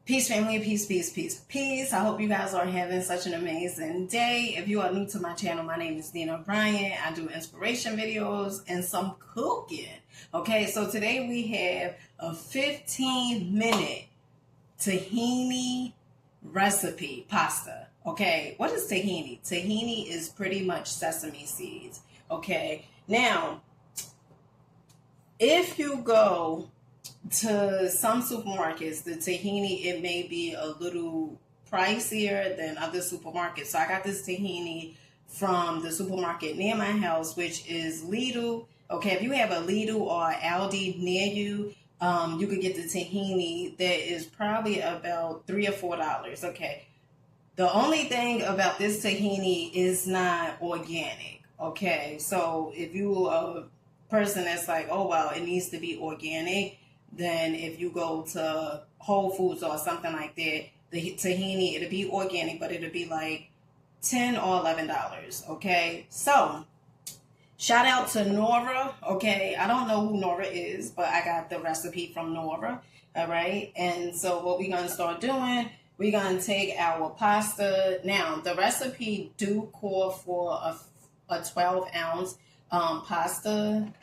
Peace, family, peace, peace, peace, peace. I hope you guys are having such an amazing day. If you are new to my channel, my name is Dina Bryant. I do inspiration videos and some cooking. Okay, so today we have a 15-minute tahini recipe pasta. Okay, what is tahini? Tahini is pretty much sesame seeds. Okay, now if you go to some supermarkets, the tahini, it may be a little pricier than other supermarkets. So I got this tahini from the supermarket near my house, which is Lidl. Okay, if you have a Lidl or Aldi near you, you could get the tahini that is probably about $3 or $4. Okay, the only thing about this tahini is not organic. Okay, so if you are a person that's like, oh wow, it needs to be organic, then if you go to Whole Foods or something like that, the tahini, it'll be organic, but it'll be like $10 or $11. Okay, so shout out to Nora. Okay, I don't know who Nora is, but I got the recipe from Nora. All right, and so what we're gonna start doing, we're gonna take our pasta. Now the recipe do call for a 12-ounce pasta,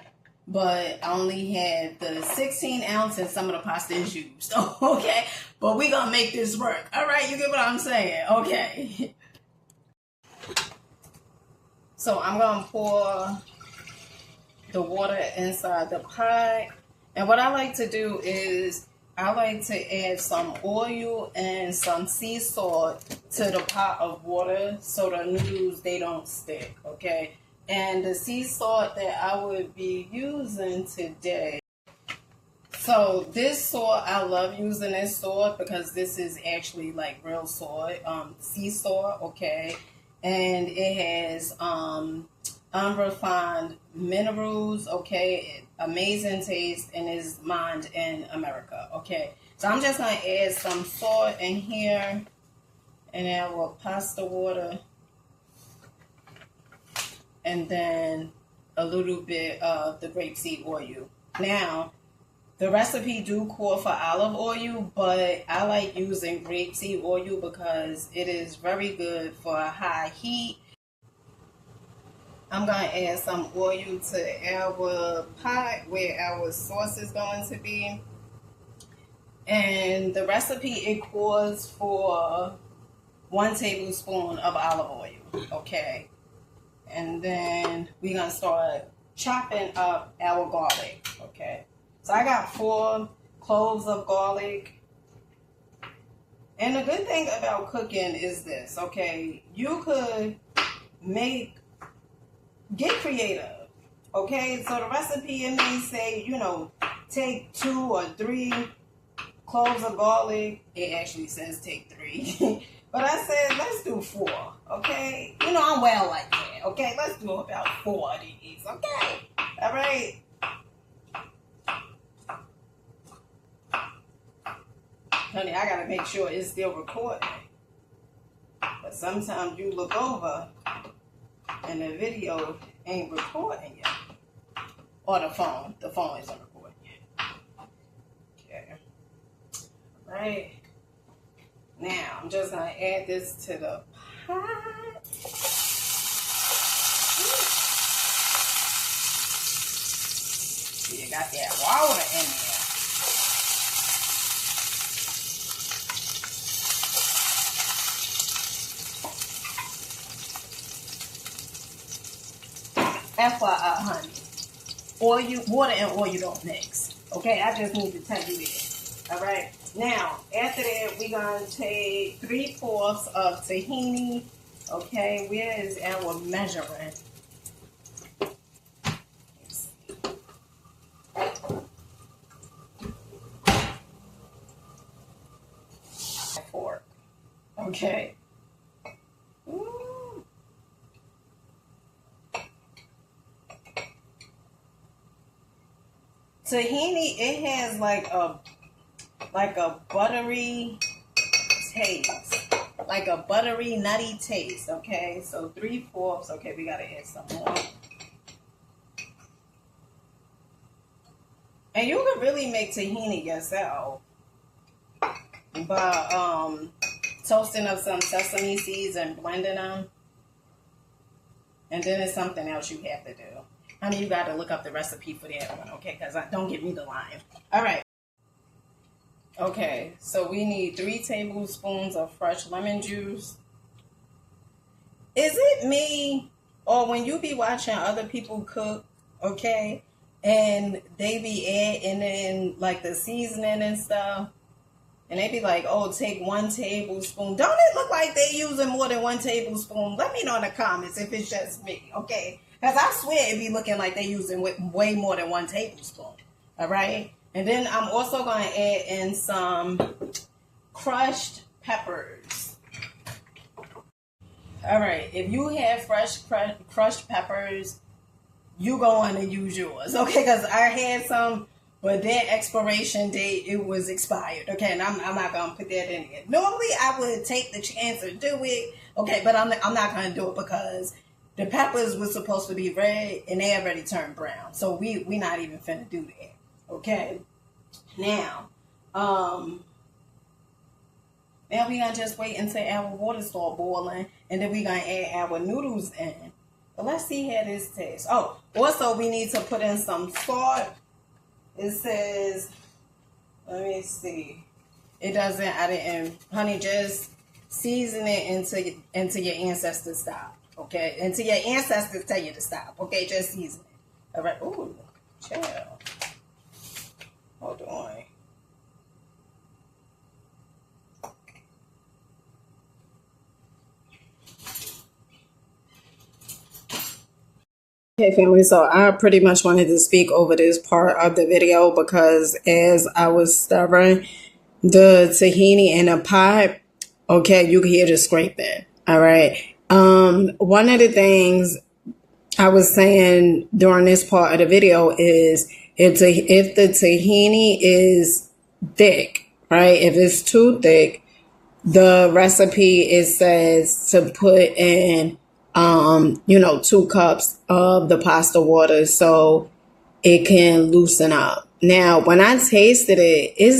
but I only had the 16 ounce and some of the pasta is used. Okay, but we're gonna make this work. All right, you get what I'm saying? Okay. So I'm gonna pour the water inside the pot, and what I like to do is I like to add some oil and some sea salt to the pot of water so the noodles, they don't stick. Okay, and the sea salt that I would be using today, so this salt, I love using this salt because this is actually like real salt, sea salt. Okay, and it has unrefined minerals. Okay, amazing taste, and is mined in America. Okay, so I'm just gonna add some salt in here and our pasta water, and then a little bit of the grapeseed oil. Now, the recipe do call for olive oil, but I like using grapeseed oil because it is very good for high heat. I'm going to add some oil to our pot where our sauce is going to be. And the recipe, it calls for 1 tablespoon of olive oil. Okay. And then we're going to start chopping up our garlic. Okay. So I got 4 cloves of garlic. And the good thing about cooking is this. Okay. You could get creative. Okay. So the recipe, it may say, take 2 or 3 cloves of garlic. It actually says take 3. But I said, let's do 4, okay? I'm well like that, okay? Let's do about 4 of these, okay? All right? Honey, I got to make sure it's still recording. But sometimes you look over and the video ain't recording yet. Or the phone isn't recording yet. Okay. All right. Now, I'm just going to add this to the pot. See, you got that water in there. FYI, honey, water and oil don't mix. Okay, I just need to tell you this. All right. Now, after that, we're going to take 3/4 of tahini. Okay, where is our measuring? Fork. Okay. Ooh. Tahini, it has like a buttery taste, like a buttery, nutty taste. Okay, so 3/4. Okay, we gotta add some more. And you can really make tahini yourself. by toasting up some sesame seeds and blending them. And then it's something else you have to do. I mean, you got to look up the recipe for that one, okay? Because don't give me the line. All right. Okay, so we need 3 tablespoons of fresh lemon juice. Is it me, or when you be watching other people cook, okay, and they be adding in like the seasoning and stuff, and they be like, oh, take 1 tablespoon. Don't it look like they using more than 1 tablespoon? Let me know in the comments if it's just me, okay? Because I swear it be looking like they using way more than 1 tablespoon, all right? And then I'm also going to add in some crushed peppers. All right, if you have fresh crushed peppers, you go on and use yours, okay? Because I had some, but their expiration date, it was expired, okay? And I'm not gonna put that in there. Normally, I would take the chance and do it, okay? But I'm not gonna do it because the peppers were supposed to be red and they already turned brown, so we not even finna do that, okay? Now we gonna just wait until our water start boiling, and then we gonna add our noodles in. But let's see how this tastes. Oh, also we need to put in some salt. It says, let me see. It doesn't. I didn't. Honey, just season it until your ancestors stop. Okay, until your ancestors tell you to stop. Okay, just season it. All right. Ooh, chill. Hold on. Okay, family, so I pretty much wanted to speak over this part of the video because as I was stirring the tahini in a pot, okay, you can hear the scraping. All right. One of the things I was saying during this part of the video is if the tahini is thick, right? If it's too thick, the recipe, it says to put in 2 cups of the pasta water so it can loosen up. Now, when I tasted it, it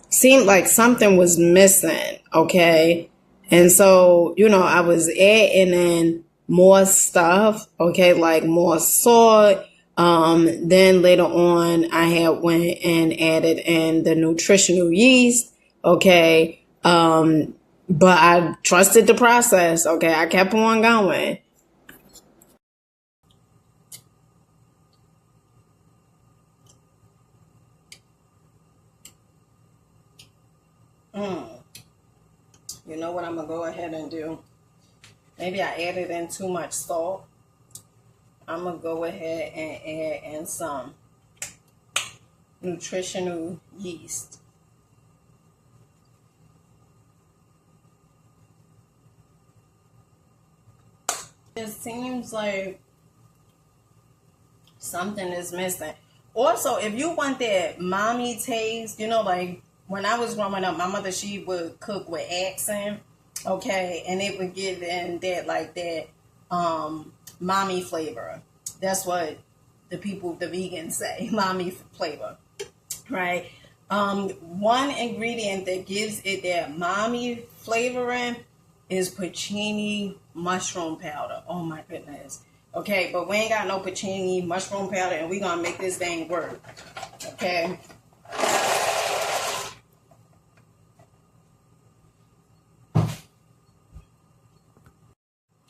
seemed like something was missing, okay? And so, I was adding in more stuff, okay, like more salt. Then later on, I had went and added in the nutritional yeast, okay? But I trusted the process, okay? I kept on going. You know what I'm going to go ahead and do? Maybe I added in too much salt. I'm going to go ahead and add in some nutritional yeast. It seems like something is missing. Also, if you want that mommy taste, like when I was growing up, my mother, she would cook with accent, okay, and it would give in that mommy flavor. That's what the vegans say, mommy flavor, right? One ingredient that gives it that mommy flavoring is porcini mushroom powder. Oh my goodness. Okay, but we ain't got no porcini mushroom powder, and we gonna make this thing work. Okay.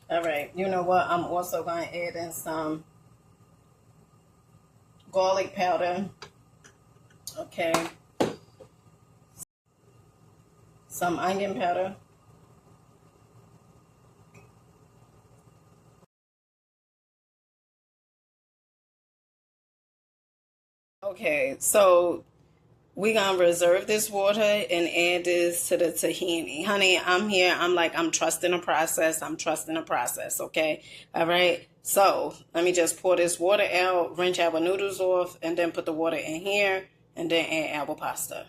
All right. You know what? I'm also gonna add in some garlic powder. Okay. Some onion powder. Okay, so we gonna reserve this water and add this to the tahini. Honey, I'm trusting the process. I'm trusting the process, okay? All right. So let me just pour this water out, rinse our noodles off, and then put the water in here, and then add our pasta.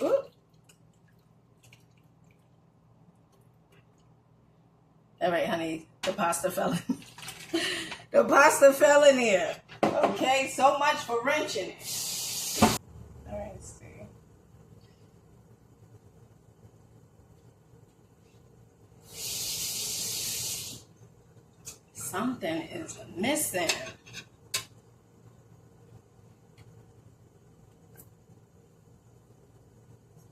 Ooh. All right, honey, the pasta fell in. The pasta fell in here. Okay, so much for wrenching it. All right, let's see. Something is missing.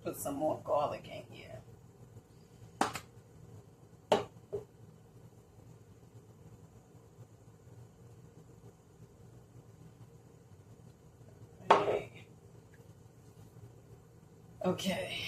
Put some more garlic in here. Okay.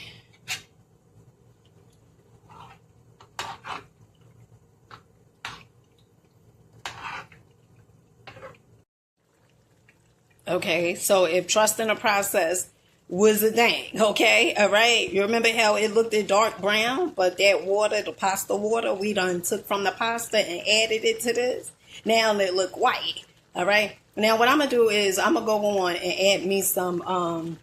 Okay, so if trusting the process was a thing, okay, all right. You remember how it looked at dark brown, but that water, the pasta water, we done took from the pasta and added it to this. Now it look white, all right. Now what I'm gonna do is I'm gonna go on and add me some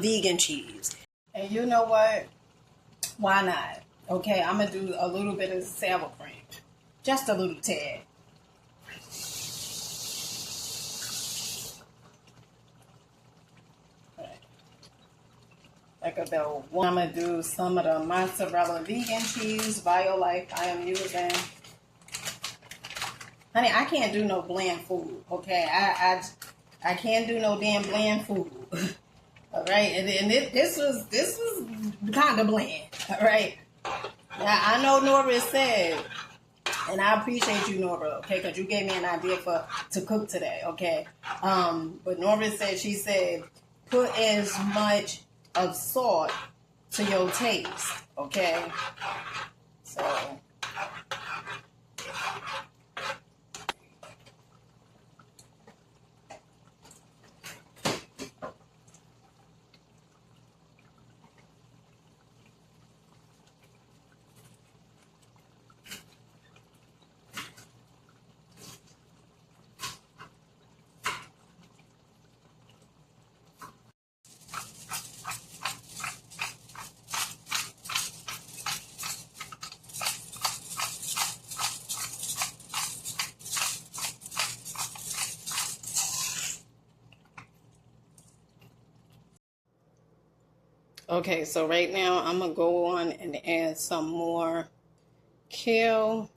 vegan cheese. And you know what? Why not? Okay, I'm gonna do a little bit of sour cream, just a little tad. Like about one. I'm gonna do some of the mozzarella vegan cheese, Violife I am using. Honey, I can't do no bland food. Okay, I can't do no damn bland food. All right, and this was kind of bland. All right. Now I know Nora said, and I appreciate you, Nora. Okay, because you gave me an idea to cook today. Okay, but Nora said, she said put as much of salt to your taste. Okay, so. Okay, so right now I'm going to go on and add some more kale.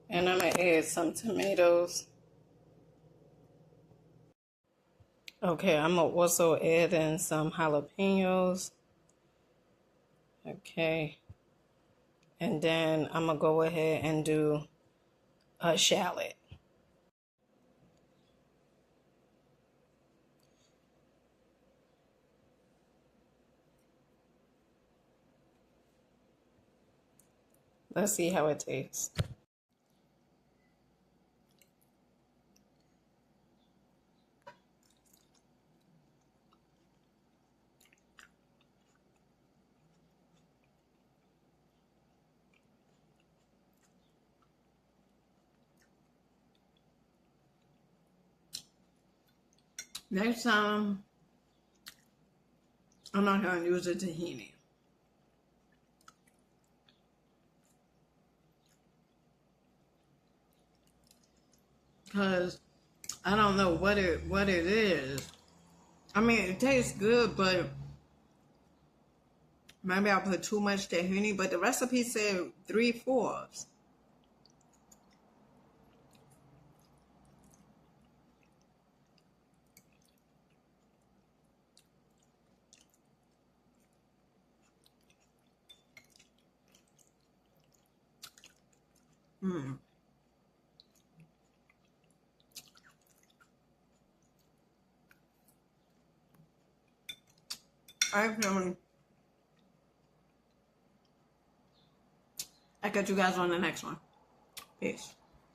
And I'm going to add some tomatoes. Okay, I'm going to also add in some jalapenos. Okay. And then I'm going to go ahead and do a shallot. Let's see how it tastes. Next time, I'm not going to use the tahini. Because I don't know what it is. I mean, it tastes good, but maybe I put too much tahini. But the recipe said 3/4. Mm. All right, family. I'll catch you guys on the next one. Peace.